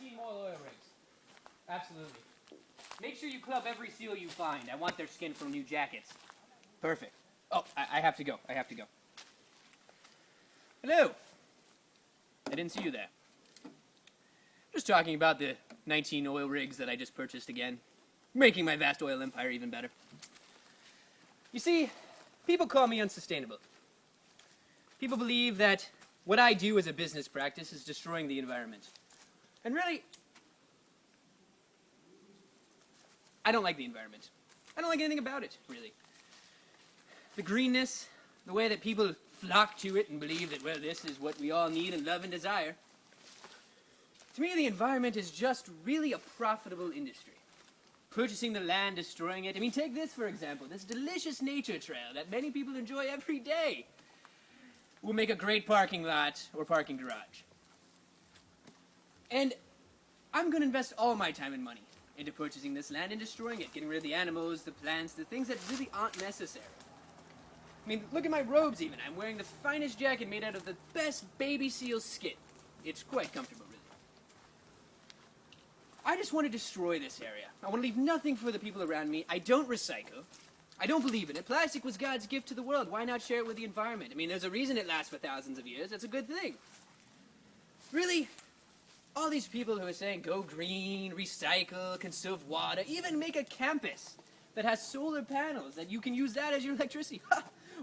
19 more oil rigs. Absolutely. Make sure you club every seal you find. I want their skin from new jackets. Perfect. Oh, I have to go. I have to go. Hello. I didn't see you there. Just talking about the 19 oil rigs that I just purchased again. Making my vast oil empire even better. You see, people call me unsustainable. People believe that what I do as a business practice is destroying the environment. And really, I don't like the environment. I don't like anything about it, really. The greenness, the way that people flock to it and believe that, well, this is what we all need and love and desire. To me, the environment is just really a profitable industry. Purchasing the land, destroying it. I mean, take this, for example, this delicious nature trail that many people enjoy every day. Will make a great parking lot or parking garage. And I'm going to invest all my time and money into purchasing this land and destroying it, getting rid of the animals, the plants, the things that really aren't necessary. I mean, look at my robes even. I'm wearing the finest jacket made out of the best baby seal skin. It's quite comfortable, really. I just want to destroy this area. I want to leave nothing for the people around me. I don't recycle. I don't believe in it. Plastic was God's gift to the world. Why not share it with the environment? I mean, there's a reason it lasts for thousands of years. It's a good thing. Really, all these people who are saying go green, recycle, conserve water, even make a campus that has solar panels that you can use that as your electricity.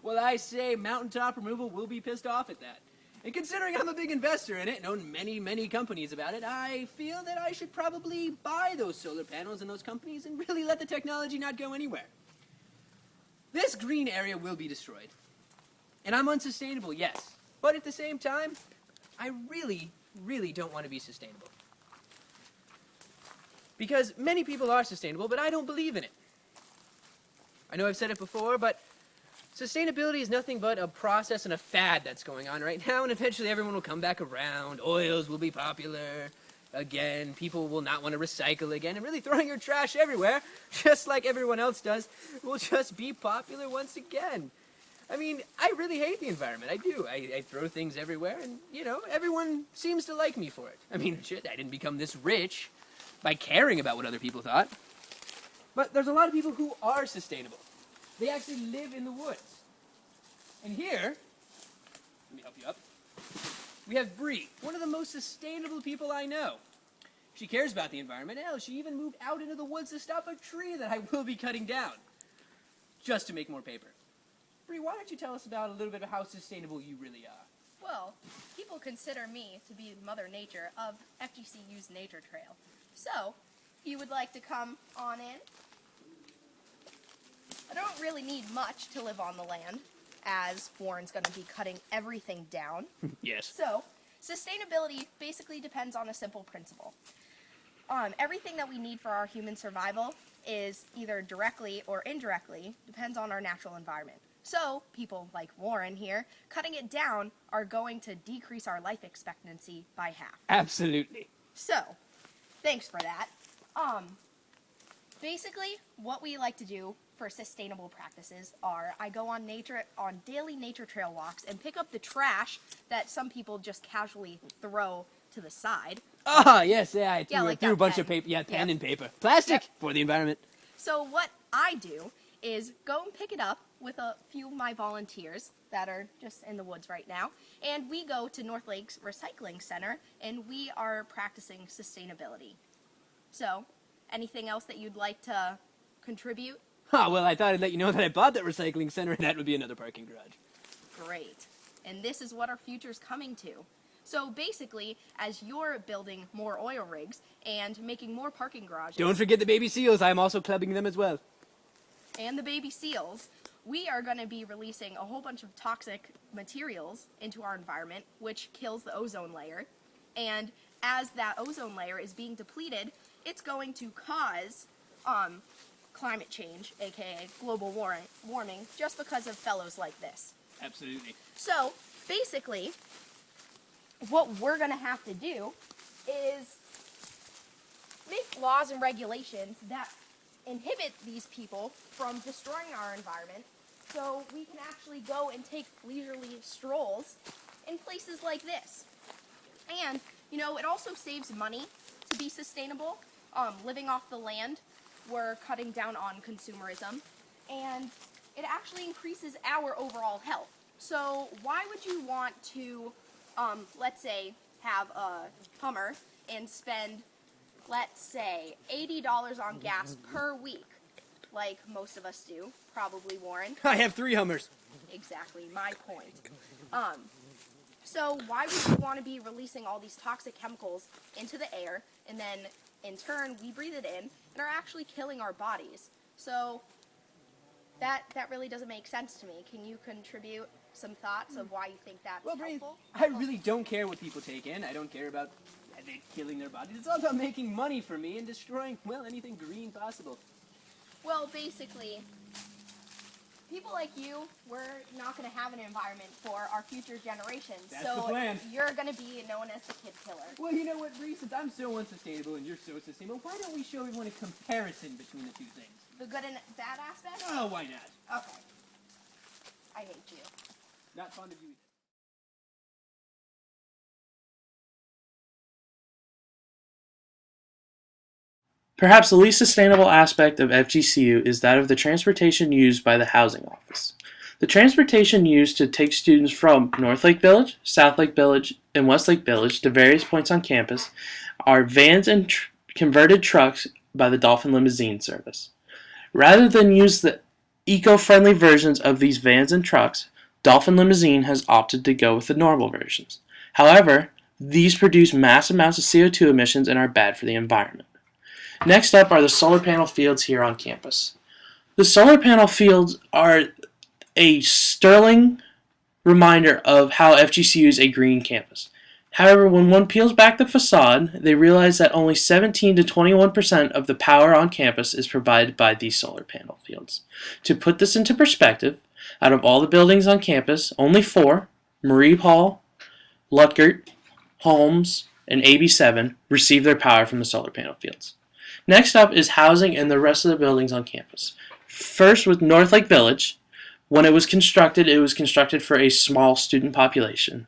Well, I say mountaintop removal will be pissed off at that. And considering I'm a big investor in it and own many, many companies about it, I feel that I should probably buy those solar panels in those companies and really let the technology not go anywhere. This green area will be destroyed. And I'm unsustainable, yes. But at the same time, I really, really don't want to be sustainable. Because many people are sustainable, but I don't believe in it. I know I've said it before, but sustainability is nothing but a process and a fad that's going on right now, and eventually everyone will come back around. Oils will be popular again. People will not want to recycle again, and really throwing your trash everywhere, just like everyone else does, will just be popular once again. I mean, I really hate the environment. I do. I throw things everywhere, and, you know, everyone seems to like me for it. I mean, shit, I didn't become this rich by caring about what other people thought. But there's a lot of people who are sustainable. They actually live in the woods. And here, let me help you up, we have Bree, one of the most sustainable people I know. She cares about the environment. Hell, she even moved out into the woods to stop a tree that I will be cutting down, just to make more paper. Bree, why don't you tell us about a little bit of how sustainable you really are? Well, people consider me to be Mother Nature of FGCU's Nature Trail. So, if you would like to come on in, I don't really need much to live on the land, as Warren's going to be cutting everything down. Yes. So, sustainability basically depends on a simple principle. Everything that we need for our human survival is either directly or indirectly depends on our natural environment. So, people like Warren here, cutting it down are going to decrease our life expectancy by half. Absolutely. So, thanks for that. Basically, what we like to do for sustainable practices are I go on daily nature trail walks and pick up the trash that some people just casually throw to the side. Ah, yes, yeah, I threw, like threw a that bunch pen. of paper, pen Yep. and paper. Plastic Yep. for the environment. So what I do is go and pick it up with a few of my volunteers that are just in the woods right now, and we go to North Lakes Recycling Center, and we are practicing sustainability. So, anything else that you'd like to contribute? Ah, well, I thought I'd let you know that I bought that recycling center, and that would be another parking garage. Great. And this is what our future's coming to. So basically, as you're building more oil rigs and making more parking garages... Don't forget the baby seals. I'm also clubbing them as well. And the baby seals, we are going to be releasing a whole bunch of toxic materials into our environment, which kills the ozone layer. And as that ozone layer is being depleted, it's going to cause climate change, aka global warming, just because of fellows like this. Absolutely. So, basically, what we're going to have to do is make laws and regulations that inhibit these people from destroying our environment so we can actually go and take leisurely strolls in places like this. And, you know, it also saves money to be sustainable, living off the land. We're cutting down on consumerism, and it actually increases our overall health. So why would you want to, let's say, have a Hummer and spend, let's say, $80 on gas per week, like most of us do, probably Warren. I have 3 Hummers. Exactly, my point. So why would you want to be releasing all these toxic chemicals into the air, and then in turn we breathe it in and are actually killing our bodies? So that really doesn't make sense to me. Can you contribute some thoughts of why you think that's helpful? I really don't care what people take in. I don't care about they killing their bodies. It's all about making money for me and destroying, well, anything green possible. Well, basically, people like you, we're not going to have an environment for our future generations. That's the plan. You're going to be known as the kid killer. Well, you know what, Reese? Since I'm so unsustainable and you're so sustainable, why don't we show everyone a comparison between the two things? The good and bad aspect? Oh, why not? Okay. I hate you. Not fond of you either. Perhaps the least sustainable aspect of FGCU is that of the transportation used by the housing office. The transportation used to take students from North Lake Village, South Lake Village, and West Lake Village to various points on campus are vans and converted trucks by the Dolphin Limousine service. Rather than use the eco-friendly versions of these vans and trucks, Dolphin Limousine has opted to go with the normal versions. However, these produce mass amounts of CO2 emissions and are bad for the environment. Next up are the solar panel fields here on campus. The solar panel fields are a sterling reminder of how FGCU is a green campus. However, when one peels back the facade, they realize that only 17 to 21% of the power on campus is provided by these solar panel fields. To put this into perspective, out of all the buildings on campus, only 4, Marie Hall, Lutgert, Holmes, and AB7, receive their power from the solar panel fields. Next up is housing and the rest of the buildings on campus. First with North Lake Village. When it was constructed for a small student population,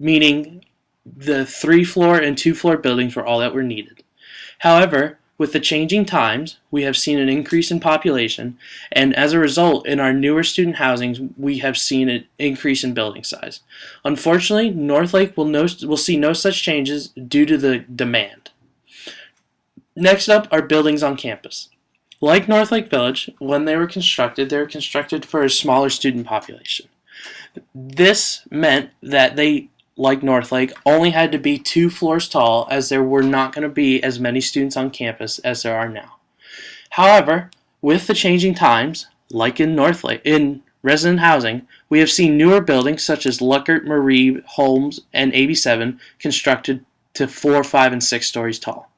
meaning the 3-floor and 2-floor buildings were all that were needed. However, with the changing times, we have seen an increase in population, and as a result, in our newer student housings, we have seen an increase in building size. Unfortunately, North Lake will see no such changes due to the demand. Next up are buildings on campus. Like North Lake Village, when they were constructed for a smaller student population. This meant that they, like North Lake, only had to be 2 floors tall, as there were not going to be as many students on campus as there are now. However, with the changing times, like in North Lake, in resident housing, we have seen newer buildings such as Luckert, Marie, Holmes, and AB7 constructed to 4, 5, and 6 stories tall.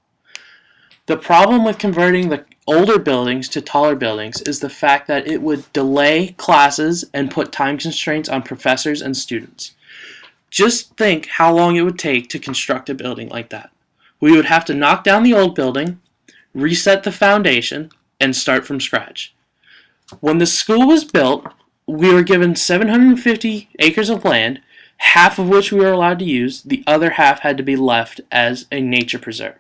The problem with converting the older buildings to taller buildings is the fact that it would delay classes and put time constraints on professors and students. Just think how long it would take to construct a building like that. We would have to knock down the old building, reset the foundation, and start from scratch. When the school was built, we were given 750 acres of land, half of which we were allowed to use, the other half had to be left as a nature preserve.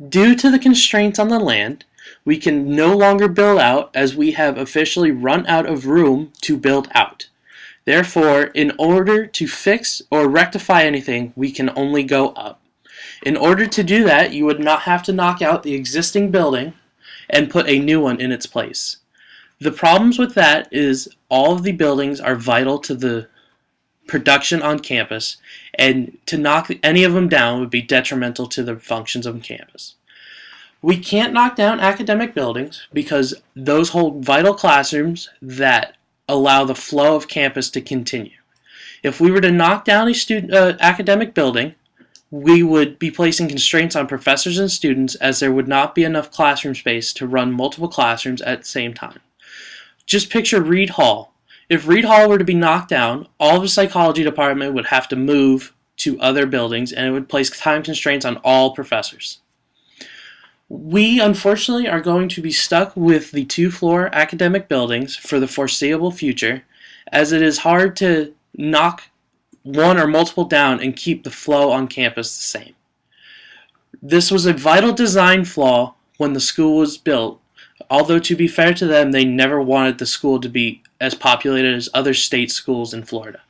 Due to the constraints on the land, we can no longer build out as we have officially run out of room to build out. Therefore, in order to fix or rectify anything, we can only go up. In order to do that, you would not have to knock out the existing building and put a new one in its place. The problems with that is all of the buildings are vital to the production on campus, and to knock any of them down would be detrimental to the functions of campus. We can't knock down academic buildings because those hold vital classrooms that allow the flow of campus to continue. If we were to knock down a academic building, we would be placing constraints on professors and students, as there would not be enough classroom space to run multiple classrooms at the same time. Just picture Reed Hall. If Reed Hall were to be knocked down, all of the psychology department would have to move to other buildings, and it would place time constraints on all professors. We, unfortunately, are going to be stuck with the 2-floor academic buildings for the foreseeable future, as it is hard to knock one or multiple down and keep the flow on campus the same. This was a vital design flaw when the school was built, although to be fair to them, they never wanted the school to be as populated as other state schools in Florida.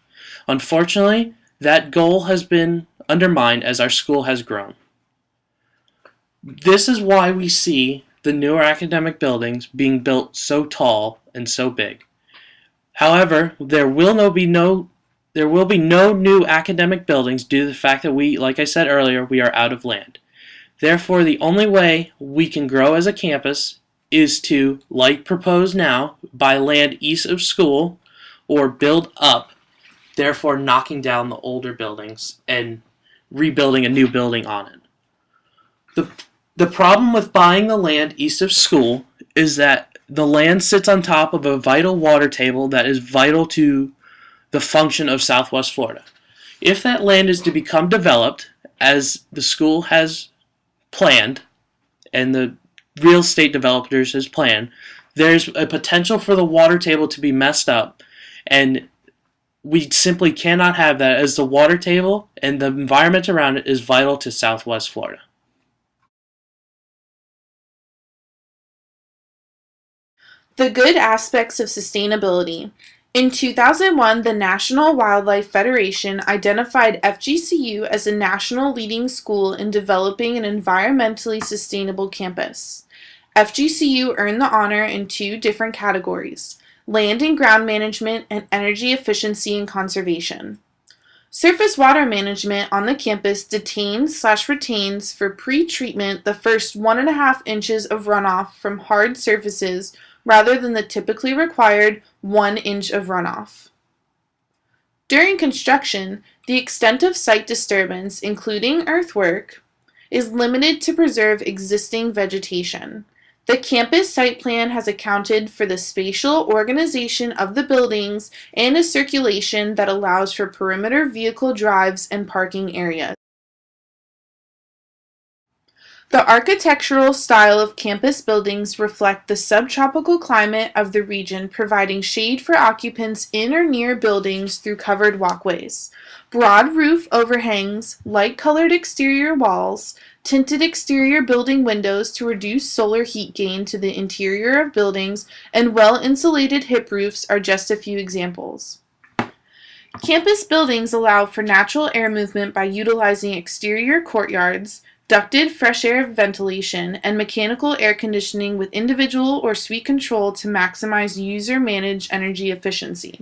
Unfortunately, that goal has been undermined as our school has grown. This is why we see the newer academic buildings being built so tall and so big. However, there will be no new academic buildings due to the fact that like I said earlier, we are out of land. Therefore, the only way we can grow as a campus is to, like proposed now, buy land east of school or build up, therefore knocking down the older buildings and rebuilding a new building on it. The problem with buying the land east of school is that the land sits on top of a vital water table that is vital to the function of Southwest Florida. If that land is to become developed, as the school has planned, and the real estate developers has planned, there's a potential for the water table to be messed up, and we simply cannot have that, as the water table and the environment around it is vital to Southwest Florida. The good aspects of sustainability. In 2001, the National Wildlife Federation identified FGCU as a national leading school in developing an environmentally sustainable campus. FGCU earned the honor in 2 different categories: land and ground management and energy efficiency and conservation. Surface water management on the campus detains/retains for pre-treatment the first 1.5 inches of runoff from hard surfaces rather than the typically required 1 inch of runoff. During construction, the extent of site disturbance, including earthwork, is limited to preserve existing vegetation. The campus site plan has accounted for the spatial organization of the buildings and a circulation that allows for perimeter vehicle drives and parking areas. The architectural style of campus buildings reflect the subtropical climate of the region, providing shade for occupants in or near buildings through covered walkways. Broad roof overhangs, light-colored exterior walls, tinted exterior building windows to reduce solar heat gain to the interior of buildings, and well-insulated hip roofs are just a few examples. Campus buildings allow for natural air movement by utilizing exterior courtyards, ducted fresh air ventilation, and mechanical air conditioning with individual or suite control to maximize user-managed energy efficiency.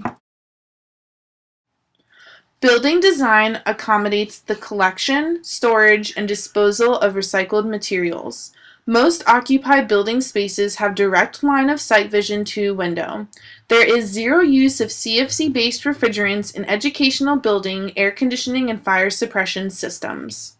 Building design accommodates the collection, storage, and disposal of recycled materials. Most occupied building spaces have direct line of sight vision to a window. There is zero use of CFC-based refrigerants in educational building, air conditioning, and fire suppression systems.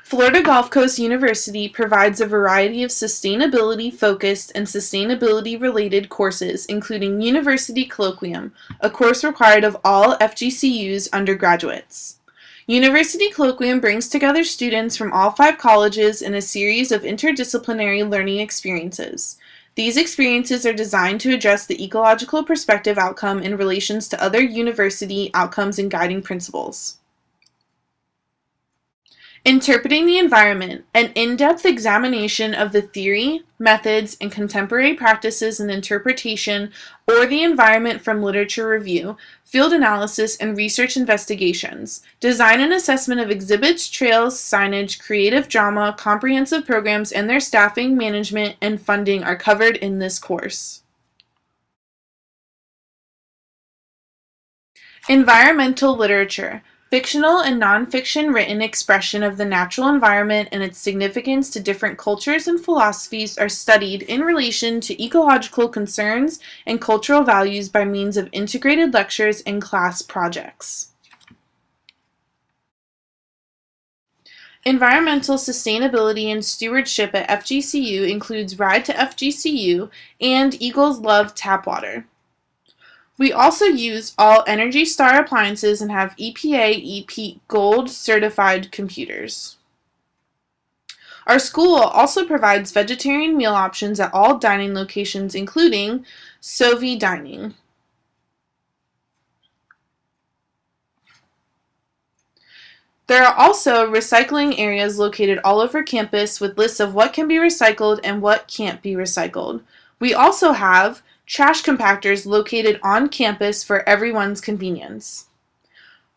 Florida Gulf Coast University provides a variety of sustainability-focused and sustainability-related courses, including University Colloquium, a course required of all FGCU's undergraduates. University Colloquium brings together students from all 5 colleges in a series of interdisciplinary learning experiences. These experiences are designed to address the ecological perspective outcome in relations to other university outcomes and guiding principles. Interpreting the environment, an in-depth examination of the theory, methods, and contemporary practices in interpretation or the environment from literature review, field analysis, and research investigations. Design and assessment of exhibits, trails, signage, creative drama, comprehensive programs, and their staffing, management, and funding are covered in this course. Environmental literature. Fictional and nonfiction written expression of the natural environment and its significance to different cultures and philosophies are studied in relation to ecological concerns and cultural values by means of integrated lectures and class projects. Environmental sustainability and stewardship at FGCU includes Ride to FGCU and Eagles Love Tap Water. We also use all Energy Star appliances and have EPA EP Gold certified computers. Our school also provides vegetarian meal options at all dining locations, including Sovi Dining. There are also recycling areas located all over campus with lists of what can be recycled and what can't be recycled. We also have trash compactors located on campus for everyone's convenience.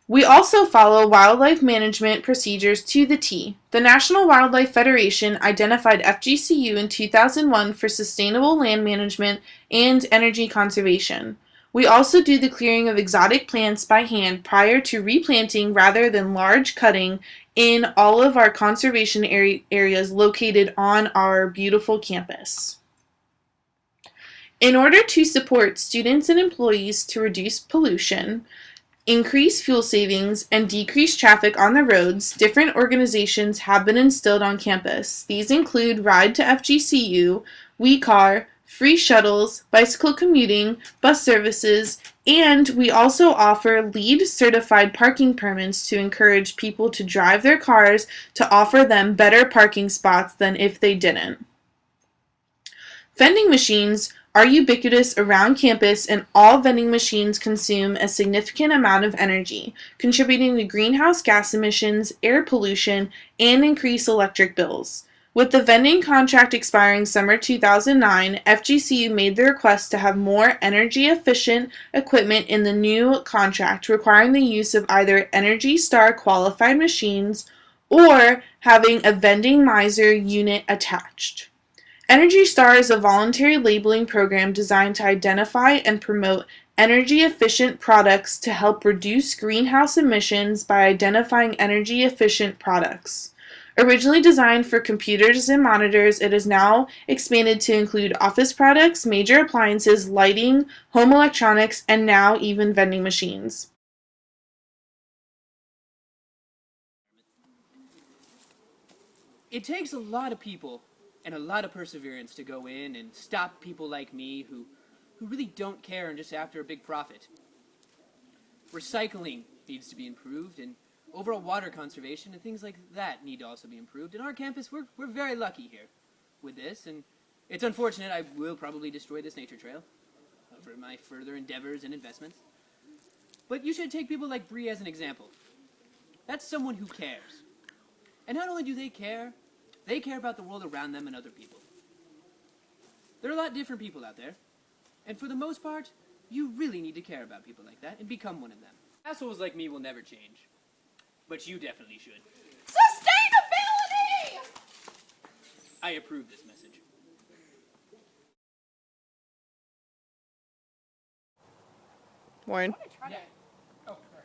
We also follow wildlife management procedures to the T. The National Wildlife Federation identified FGCU in 2001 for sustainable land management and energy conservation. We also do the clearing of exotic plants by hand prior to replanting rather than large cutting in all of our conservation areas located on our beautiful campus. In order to support students and employees to reduce pollution, increase fuel savings, and decrease traffic on the roads, different organizations have been instilled on campus. These include Ride to FGCU, WeCar, free shuttles, bicycle commuting, bus services, and we also offer LEED certified parking permits to encourage people to drive their cars to offer them better parking spots than if they didn't. Vending machines are ubiquitous around campus, and all vending machines consume a significant amount of energy, contributing to greenhouse gas emissions, air pollution, and increased electric bills. With the vending contract expiring summer 2009, FGCU made the request to have more energy-efficient equipment in the new contract, requiring the use of either Energy Star qualified machines or having a vending miser unit attached. Energy Star is a voluntary labeling program designed to identify and promote energy-efficient products to help reduce greenhouse emissions by identifying energy-efficient products. Originally designed for computers and monitors, it is now expanded to include office products, major appliances, lighting, home electronics, and now even vending machines. It takes a lot of people and a lot of perseverance to go in and stop people like me who really don't care and just after a big profit. Recycling needs to be improved, and overall water conservation and things like that need to also be improved. In our campus, we're very lucky here with this, and it's unfortunate I will probably destroy this nature trail for my further endeavors and investments. But you should take people like Bree as an example. That's someone who cares. And not only do they care about the world around them and other people. There are a lot of different people out there, and for the most part, you really need to care about people like that and become one of them. Assholes like me will never change, but you definitely should. Sustainability! I approve this message. Warren. Yeah. Oh, sorry.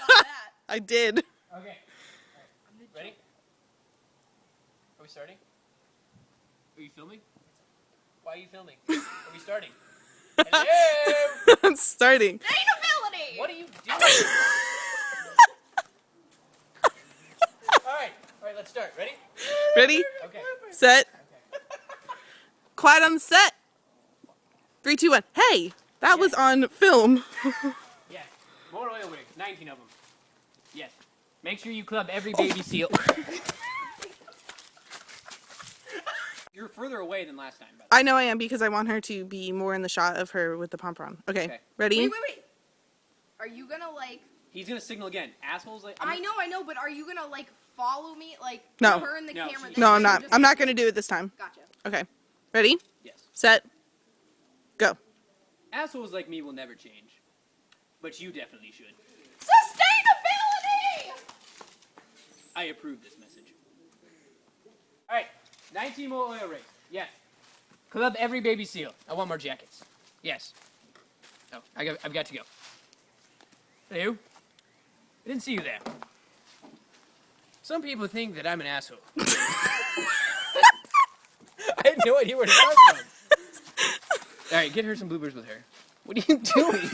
Ow. I did. Okay. Ready? Are we starting? Are you filming? Why are you filming? Are we starting? Hello! I'm starting. Sustainability! What are you doing? Alright, let's start. Ready? Ready? Okay. Set. Quiet on the set. 3, 2, 1. Hey, that was on film. Yes. More oil rigs. 19 of them. Yes. Make sure you club every baby seal. You're further away than last time, by the way. I know I am because I want her to be more in the shot of her with the pompon. Okay. Ready? Wait. Are you gonna He's gonna signal again. Assholes like... I know, but are you gonna follow me? No. Turn the No, camera she- this No, way I'm or not. just- I'm not going to do it this time. Gotcha. Okay. Ready? Yes. Set. Go. Assholes like me will never change, but you definitely should. Sustainability! I approve this message. Alright, 19 more oil rigs. Yes. Club every baby seal. I want more jackets. Yes. Oh, I've got to go. Hello? I didn't see you there. Some people think that I'm an asshole. I had no idea where to start from. Alright, get her some bloopers with her. What are you doing?